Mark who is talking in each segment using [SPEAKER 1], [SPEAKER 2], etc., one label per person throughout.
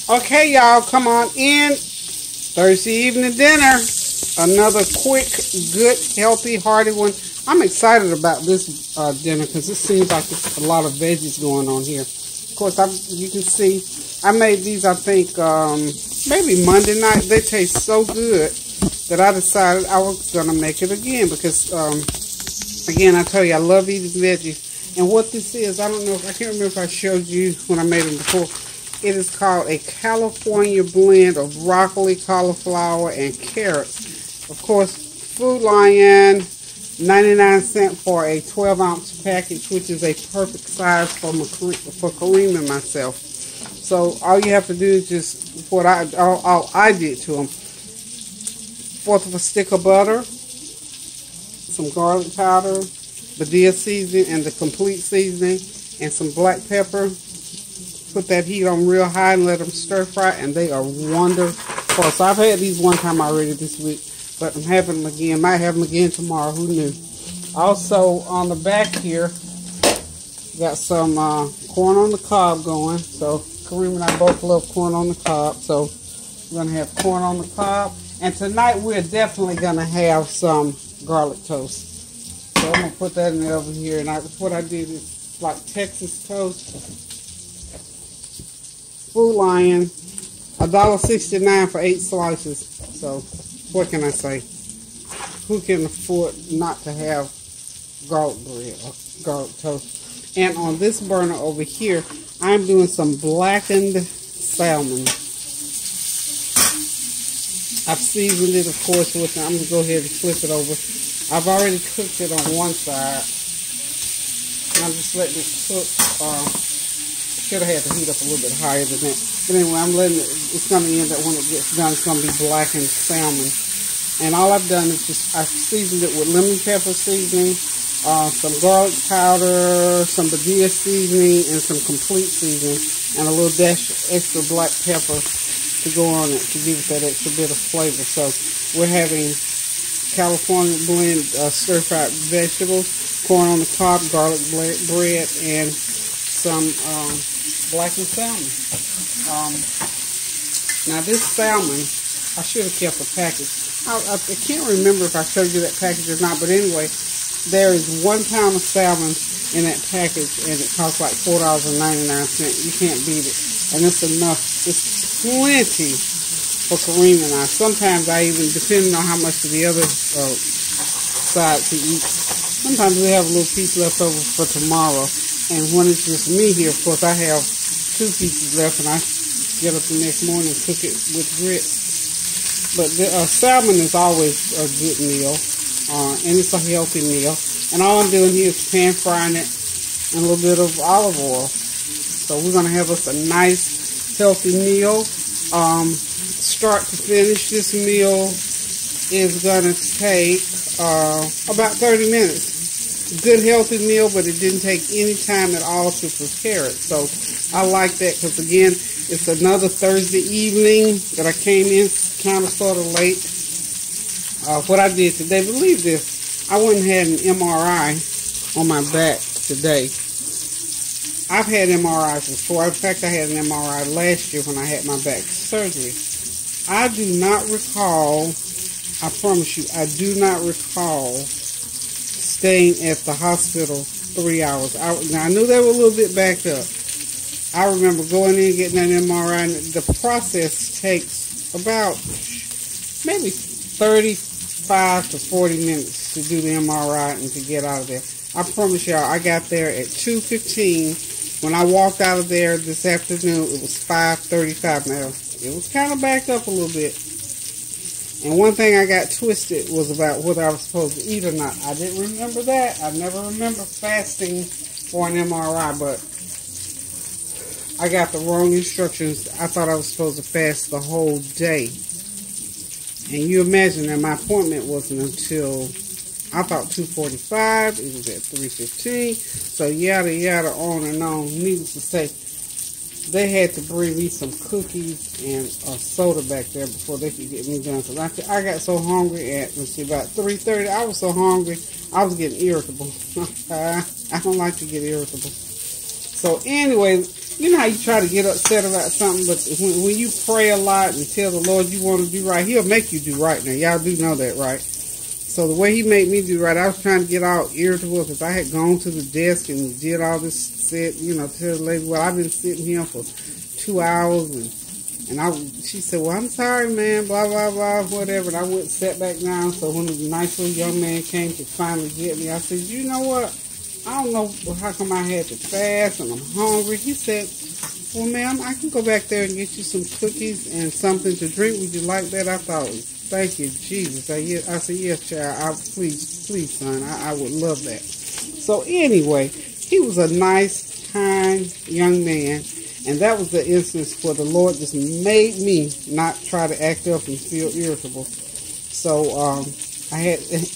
[SPEAKER 1] Okay, y'all, come on in. Thursday evening dinner. Another quick, good, healthy, hearty one. I'm excited about this dinner because it seems like there's a lot of veggies going on here. Of course, you can see I made these, I think, maybe Monday night. They taste so good that I decided I was going to make it again because, again, I tell you, I love eating veggies. And what this is, I don't know, I can't remember if I showed you when I made them before. It is called a California blend of broccoli, cauliflower, and carrots. Of course, Food Lion, 99 cents for a 12-ounce package, which is a perfect size for Kareem and myself. So all you have to do is just what all I did to them: fourth of a stick of butter, some garlic powder, Badia seasoning, and the complete seasoning, and some black pepper. Put that heat on real high and let them stir fry, and they are wonderful. So I've had these one time already this week, but I'm having them again. Might have them again tomorrow. Who knew? Also on the back here, got some corn on the cob going. So Kareem and I both love corn on the cob. So we're gonna have corn on the cob, and tonight we're definitely gonna have some garlic toast. So I'm gonna put that in the oven here, and what I did is like Texas toast. Food Lion, $1.69 for 8 slices. So, what can I say? Who can afford not to have garlic bread or garlic toast? And on this burner over here, I'm doing some blackened salmon. I've seasoned it, of course, with. I'm gonna go ahead and flip it over. I've already cooked it on one side. And I'm just letting it cook. Should have had to heat up a little bit higher than that. But anyway, I'm letting it, it's going to end up when it gets done, it's going to be blackened salmon. And all I've done is I've seasoned it with lemon pepper seasoning, some garlic powder, some Badia seasoning, and some complete seasoning, and a little dash of extra black pepper to go on it to give it that extra bit of flavor. So we're having California blend stir-fried vegetables, corn on the cob, garlic bread, and some blackened salmon. Now this salmon, I should have kept a package. I can't remember if I showed you that package or not, but anyway, there is 1 pound of salmon in that package, and it costs like $4.99. You can't beat it, and it's enough. It's plenty for Kareem and I. Sometimes I even, depending on how much of the other side to eat, sometimes we have a little piece left over for tomorrow. And when it's just me here, of course, I have 2 pieces left, and I get up the next morning and cook it with grits. But the salmon is always a good meal, and it's a healthy meal. And all I'm doing here is pan frying it and a little bit of olive oil. So we're going to have us a nice, healthy meal. Start to finish, this meal is going to take about 30 minutes. Good healthy meal, but it didn't take any time at all to prepare it. So I like that because, again, it's another Thursday evening that I came in kind of sort of late. What I did today, believe this, I went and had an MRI on my back today. I've had MRIs before. In fact, I had an MRI last year when I had my back surgery. I do not recall, I promise you, I do not recall staying at the hospital 3 hours. Now, I knew they were a little bit backed up. I remember going in and getting that MRI, and the process takes about maybe 35 to 40 minutes to do the MRI and to get out of there. I promise y'all, I got there at 2:15. When I walked out of there this afternoon, it was 5:35 now. It was kind of backed up a little bit. And one thing I got twisted was about whether I was supposed to eat or not. I didn't remember that. I never remember fasting for an MRI, but I got the wrong instructions. I thought I was supposed to fast the whole day. And you imagine that my appointment wasn't until, I thought 2:45. It was at 3:15. So yada yada, on and on. Needless to say, they had to bring me some cookies and a soda back there before they could get me done. Because I got so hungry at, let's see, about 3:30. I was so hungry, I was getting irritable. I don't like to get irritable. So anyway, you know how you try to get upset about something, but when you pray a lot and tell the Lord you want to do right, He'll make you do right. Now, y'all do know that, right? So the way He made me do right, I was trying to get all irritable because I had gone to the desk and did all this, said, you know, tell the lady, well, I've been sitting here for 2 hours, she said, well, I'm sorry, man, blah, blah, blah, whatever. And I went and sat back down. So when the nice little young man came to finally get me, I said, you know what? I don't know how come I had to fast and I'm hungry. He said, well, ma'am, I can go back there and get you some cookies and something to drink. Would you like that? I thought, thank you, Jesus. I said, yes, child. Please, son. I would love that. So anyway, he was a nice, kind young man. And that was the instance where the Lord just made me not try to act up and feel irritable. So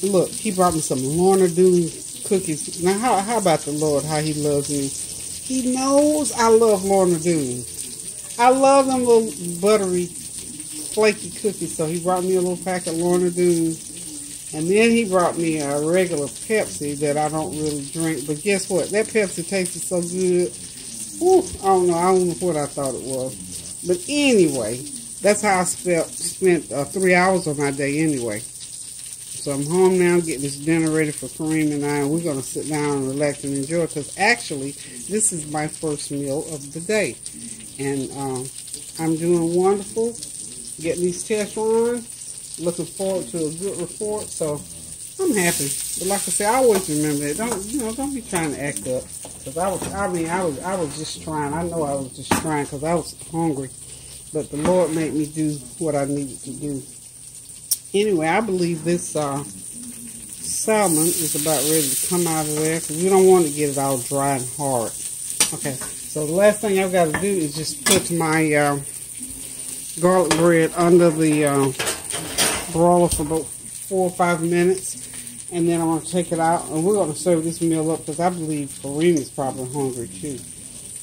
[SPEAKER 1] look, He brought me some Lorna Doone cookies. Now, how about the Lord, how He loves me? He knows I love Lorna Doone. I love them little buttery, flaky cookies. So He brought me a little pack of Lorna Doone. And then He brought me a regular Pepsi that I don't really drink. But guess what? That Pepsi tasted so good. Ooh, I don't know what I thought it was. But anyway, that's how I spent 3 hours of my day anyway. So I'm home now, getting this dinner ready for Kareem and I, and we're going to sit down and relax and enjoy it, because actually, this is my first meal of the day. And I'm doing wonderful, getting these tests runs, looking forward to a good report, so I'm happy. But like I said, I always remember that. Don't be trying to act up. Because I was just trying. I know I was just trying because I was hungry. But the Lord made me do what I needed to do. Anyway, I believe this salmon is about ready to come out of there, because we don't want to get it all dry and hard. Okay, so the last thing I've got to do is just put my garlic bread under the broiler for about 4 or 5 minutes. And then I'm going to take it out, and we're going to serve this meal up, because I believe Kareem is probably hungry too.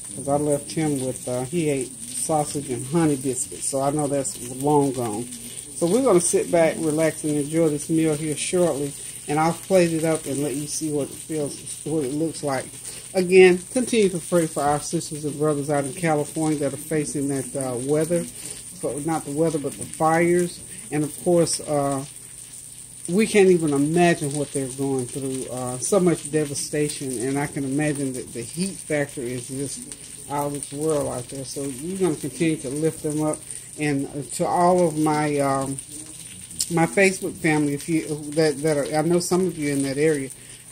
[SPEAKER 1] Because I left him with, he ate sausage and honey biscuits, so I know that's long gone. So we're going to sit back, relax, and enjoy this meal here shortly, and I'll plate it up and let you see what it feels, what it looks like. Again, continue to pray for our sisters and brothers out in California that are facing that weather, not the weather, but the fires, and of course, we can't even imagine what they're going through. So much devastation, and I can imagine that the heat factor is just out of this world out there. So we're going to continue to lift them up. And to all of my my Facebook family, if you that are, I know some of you in that area,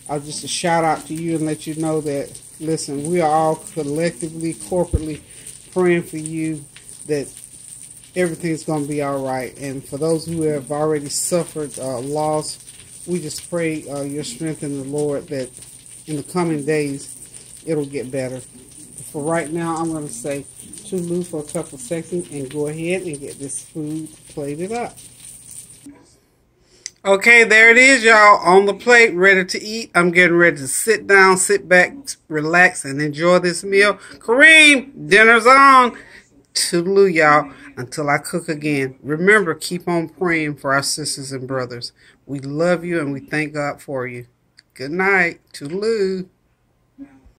[SPEAKER 1] I'll just a shout out to you and let you know that, listen, we are all collectively, corporately praying for you that everything's going to be all right. And for those who have already suffered loss, we just pray your strength in the Lord, that in the coming days it'll get better. For right now, I'm going to say toodaloo for a couple seconds and go ahead and get this food plated up. Okay, there it is, y'all, on the plate, ready to eat. I'm getting ready to sit down, sit back, relax, and enjoy this meal. Kareem, dinner's on. Toodaloo, y'all, until I cook again. Remember, keep on praying for our sisters and brothers. We love you and we thank God for you. Good night. Toodaloo.